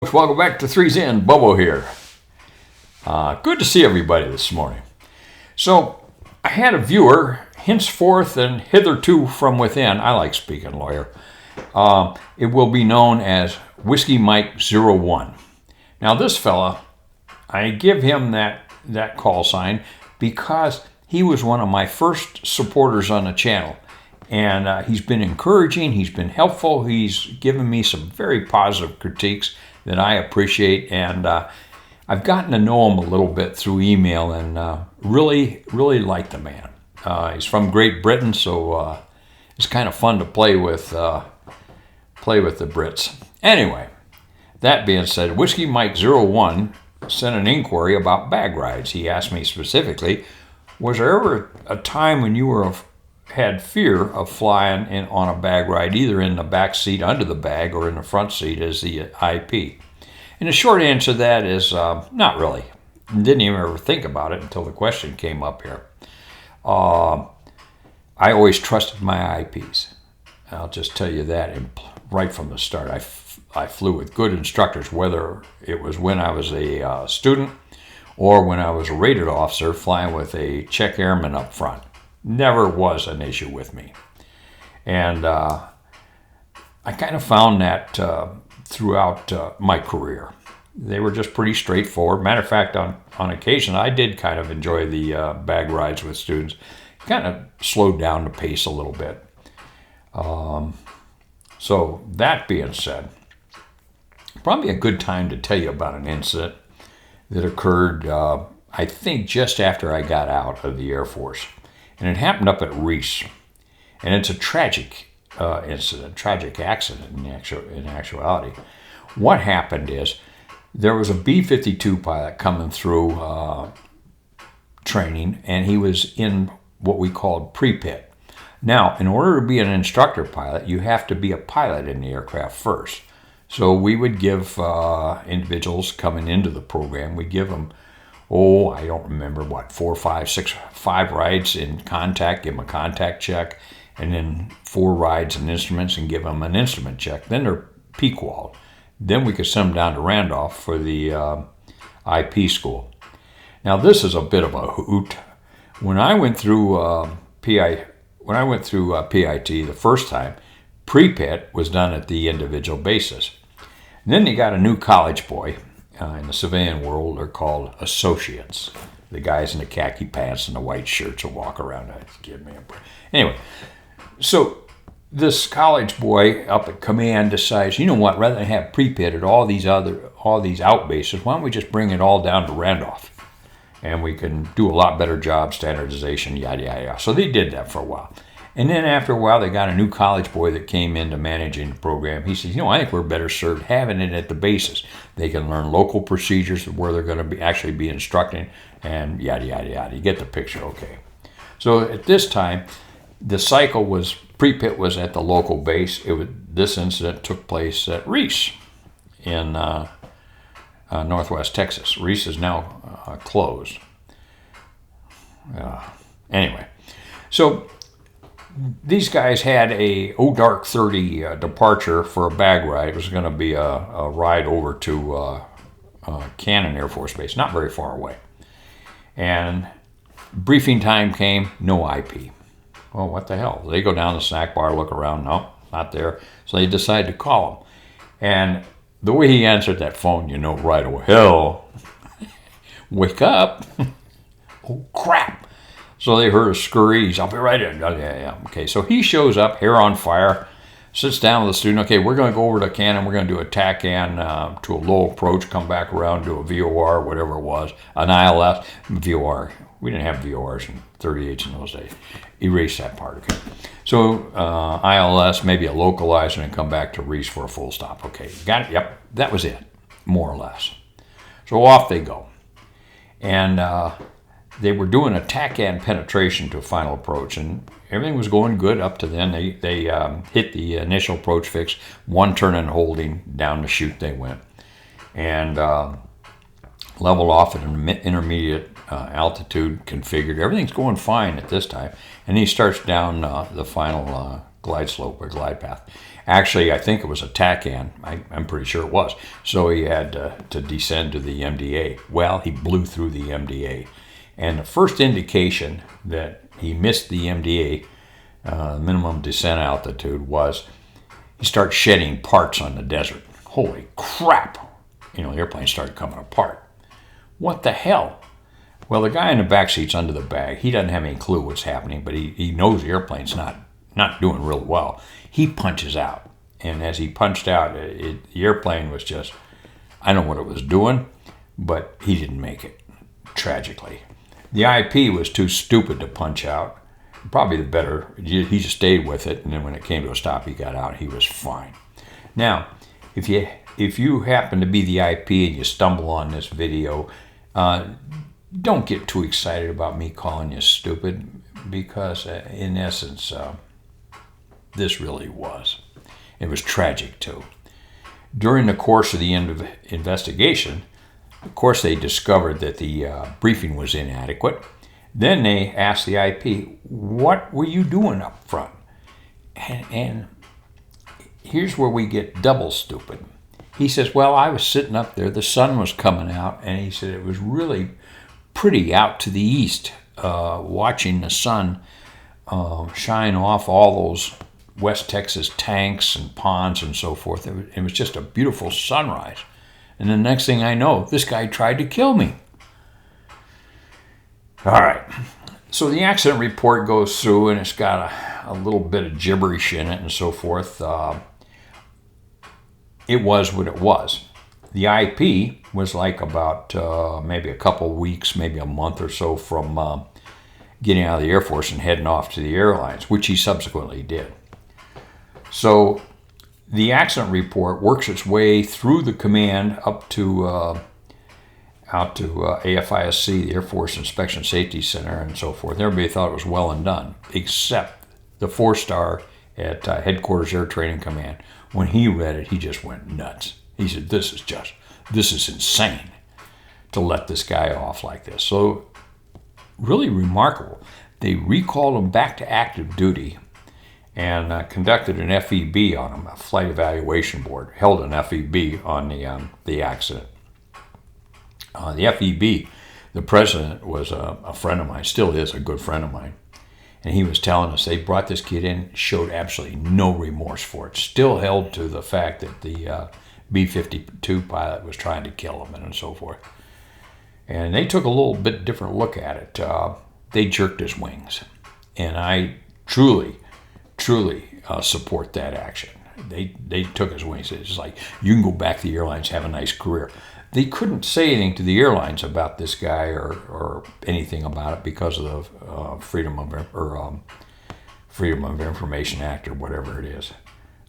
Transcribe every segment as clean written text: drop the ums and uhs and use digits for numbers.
Welcome back to Three's In. Bobo here. Good to see everybody this morning. So, I had a viewer, henceforth and hitherto from within. I like speaking lawyer. It will be known as Whiskey Mike 01. Now, this fella, I give him that call sign because he was one of my first supporters on the channel. And he's been encouraging, he's been helpful, he's given me some very positive critiques that I appreciate, and I've gotten to know him a little bit through email, and really like the man. He's from Great Britain, so it's kind of fun to play with the Brits. Anyway, that being said, Whiskey Mike 01 sent an inquiry about bag rides. He asked me specifically, was there ever a time when you had fear of flying on a bag ride, either in the back seat under the bag or in the front seat as the IP? And the short answer to that is not really. Didn't even ever think about it until the question came up here. I always trusted my IPs. I'll just tell you that right from the start. I flew with good instructors, whether it was when I was a student or when I was a rated officer flying with a check airman up front. Never was an issue with me. And I kind of found that throughout my career. They were just pretty straightforward. Matter of fact, on occasion, I did kind of enjoy the bag rides with students. Kind of slowed down the pace a little bit. So that being said, probably a good time to tell you about an incident that occurred, I think, just after I got out of the Air Force. And it happened up at Reese. And it's a tragic incident, tragic accident in actuality. What happened is there was a B-52 pilot coming through training, and he was in what we called pre-pit. Now, in order to be an instructor pilot, you have to be a pilot in the aircraft first. So we would give individuals coming into the program, we give them, I don't remember what, 4, 5, 6, 5 rides in contact, give them a contact check, and then 4 rides and instruments and give them an instrument check. Then they're P-qual. Then we could send them down to Randolph for the IP school. Now this is a bit of a hoot. When I went through PIT the first time, pre-pit was done at the individual basis. And then they got a new college boy. In the civilian world, they're called associates. The guys in the khaki pants and the white shirts will walk around. Give me a break. Anyway, so this college boy up at command decides, you know what, rather than have pre-pit at all these out bases, why don't we just bring it all down to Randolph? And we can do a lot better job, standardization, yada, yada, yada. So they did that for a while. And then after a while, they got a new college boy that came into managing the program. He says, I think we're better served having it at the bases. They can learn local procedures where they're going to actually be instructing, and yada, yada, yada. You get the picture, okay. So at this time, the cycle was, pre-pit was at the local base. This incident took place at Reese in Northwest Texas. Reese is now closed. Anyway, so these guys had a Dark 30 departure for a bag ride. It was going to be a ride over to Cannon Air Force Base, not very far away. And briefing time came, no IP. Well, what the hell? They go down the snack bar, look around, no, not there. So they decide to call him. And the way he answered that phone, right away, hell, wake up. Oh, crap. So they heard a scurry. He's, I'll be right in. Yeah. Okay, so he shows up, hair on fire, sits down with the student. Okay, we're going to go over to Cannon. We're going to do a TACAN to a low approach, come back around to a VOR, whatever it was, an ILS, VOR. We didn't have VORs in 38s in those days. Erase that part, okay. So ILS, maybe a localizer, and come back to Reese for a full stop. Okay, got it? Yep, that was it, more or less. So off they go. And they were doing a TACAN penetration to a final approach, and everything was going good up to then. They hit the initial approach fix, one turn and holding, down the chute they went, and leveled off at an intermediate altitude, configured. Everything's going fine at this time, and he starts down the final glide slope or glide path. Actually, I think it was a TACAN. I'm pretty sure it was. So he had to descend to the MDA. Well, he blew through the MDA. And the first indication that he missed the MDA, minimum descent altitude, was he started shedding parts on the desert. Holy crap! The airplane started coming apart. What the hell? Well, the guy in the back seat's under the bag. He doesn't have any clue what's happening, but he knows the airplane's not doing real well. He punches out. And as he punched out, the airplane was just, I don't know what it was doing, but he didn't make it, tragically. The IP was too stupid to punch out. Probably the better, he just stayed with it, and then when it came to a stop, he got out. He was fine. Now, if you happen to be the IP and you stumble on this video, don't get too excited about me calling you stupid, because in essence, this really was. It was tragic too. During the course of the investigation, of course, they discovered that the briefing was inadequate. Then they asked the IP, "What were you doing up front?" And here's where we get double stupid. He says, "Well, I was sitting up there. The sun was coming out, and he said it was really pretty out to the east, watching the sun shine off all those West Texas tanks and ponds and so forth. It was just a beautiful sunrise. And the next thing I know, this guy tried to kill me." All right. So the accident report goes through, and it's got a little bit of gibberish in it and so forth. It was what it was. The IP was like about maybe a couple weeks, maybe a month or so from getting out of the Air Force and heading off to the airlines, which he subsequently did. So the accident report works its way through the command up to out to AFISC, the Air Force Inspection Safety Center, and so forth. Everybody thought it was well and done, except the 4-star at Headquarters Air Training Command. When he read it, he just went nuts. He said, this is insane to let this guy off like this. So really remarkable. They recalled him back to active duty and conducted an FEB on him, a Flight Evaluation Board, held an FEB on the accident. The FEB, the president was a friend of mine, still is a good friend of mine. And he was telling us they brought this kid in, showed absolutely no remorse for it, still held to the fact that the B-52 pilot was trying to kill him and so forth. And they took a little bit different look at it. They jerked his wings. And I truly support that action. They took his wings. It's like, you can go back to the airlines, have a nice career. They couldn't say anything to the airlines about this guy or anything about it because of the Freedom of Information Act or whatever it is.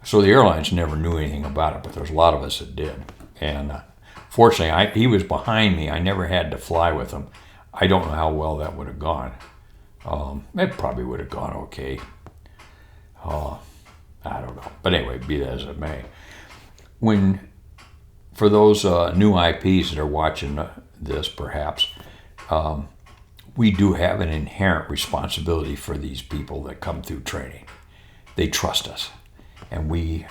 So the airlines never knew anything about it, but there's a lot of us that did. And fortunately, he was behind me. I never had to fly with him. I don't know how well that would have gone. It probably would have gone okay. I don't know. But anyway, be that as it may. For those new IPs that are watching this, perhaps, we do have an inherent responsibility for these people that come through training. They trust us, and we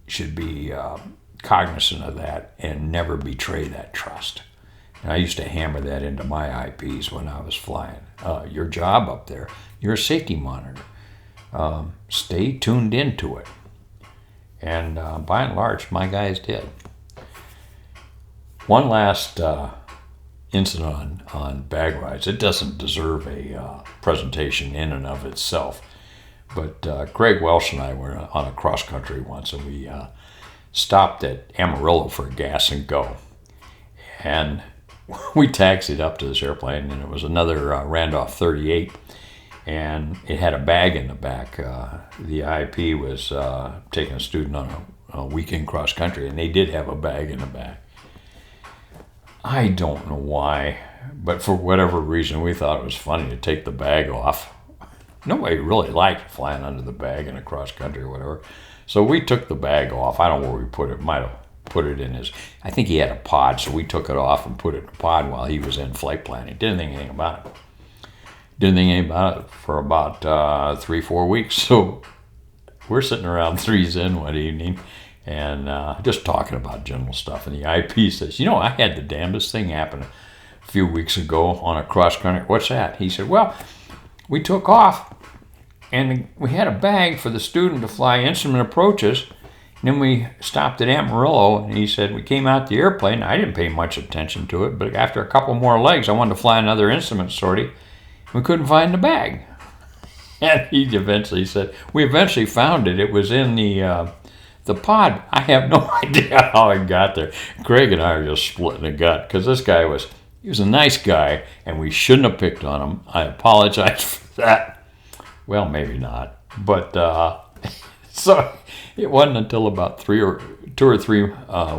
should be cognizant of that and never betray that trust. And I used to hammer that into my IPs when I was flying. Your job up there, you're a safety monitor. Stay tuned into it. And by and large, my guys did. One last incident on bag rides. It doesn't deserve a presentation in and of itself. But Greg Welsh and I were on a cross country once, and we stopped at Amarillo for gas and go. And we taxied up to this airplane, and it was another Randolph 38, and it had a bag in the back. The IP was taking a student on a weekend cross country, and they did have a bag in the back. I don't know why, but for whatever reason, we thought it was funny to take the bag off. Nobody really liked flying under the bag in a cross country or whatever. So we took the bag off. I don't know where we put it. Might have put it in his, I think he had a pod, so we took it off and put it in a pod while he was in flight planning. Didn't think anything about it. Didn't think anything about it for about 3-4 weeks. So we're sitting around threes in one evening and just talking about general stuff. And the IP says, I had the damnedest thing happen a few weeks ago on a cross country. What's that? He said, well, we took off and we had a bag for the student to fly instrument approaches. And then we stopped at Amarillo, and he said, we came out the airplane. I didn't pay much attention to it, but after a couple more legs, I wanted to fly another instrument sortie. We couldn't find the bag. And he eventually said, we eventually found it. It was in the pod. I have no idea how it got there. Craig and I are just splitting the gut because this guy he was a nice guy, and we shouldn't have picked on him. I apologize for that. Well, maybe not. But so it wasn't until about 2 or 3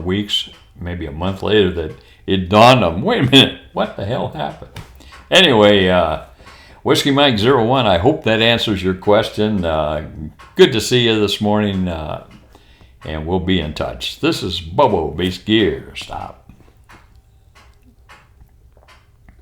weeks, maybe a month later, that it dawned on him, wait a minute, what the hell happened? Anyway, Whiskey Mike 01, I hope that answers your question. Good to see you this morning, and we'll be in touch. This is Bobo Base Gear Stop.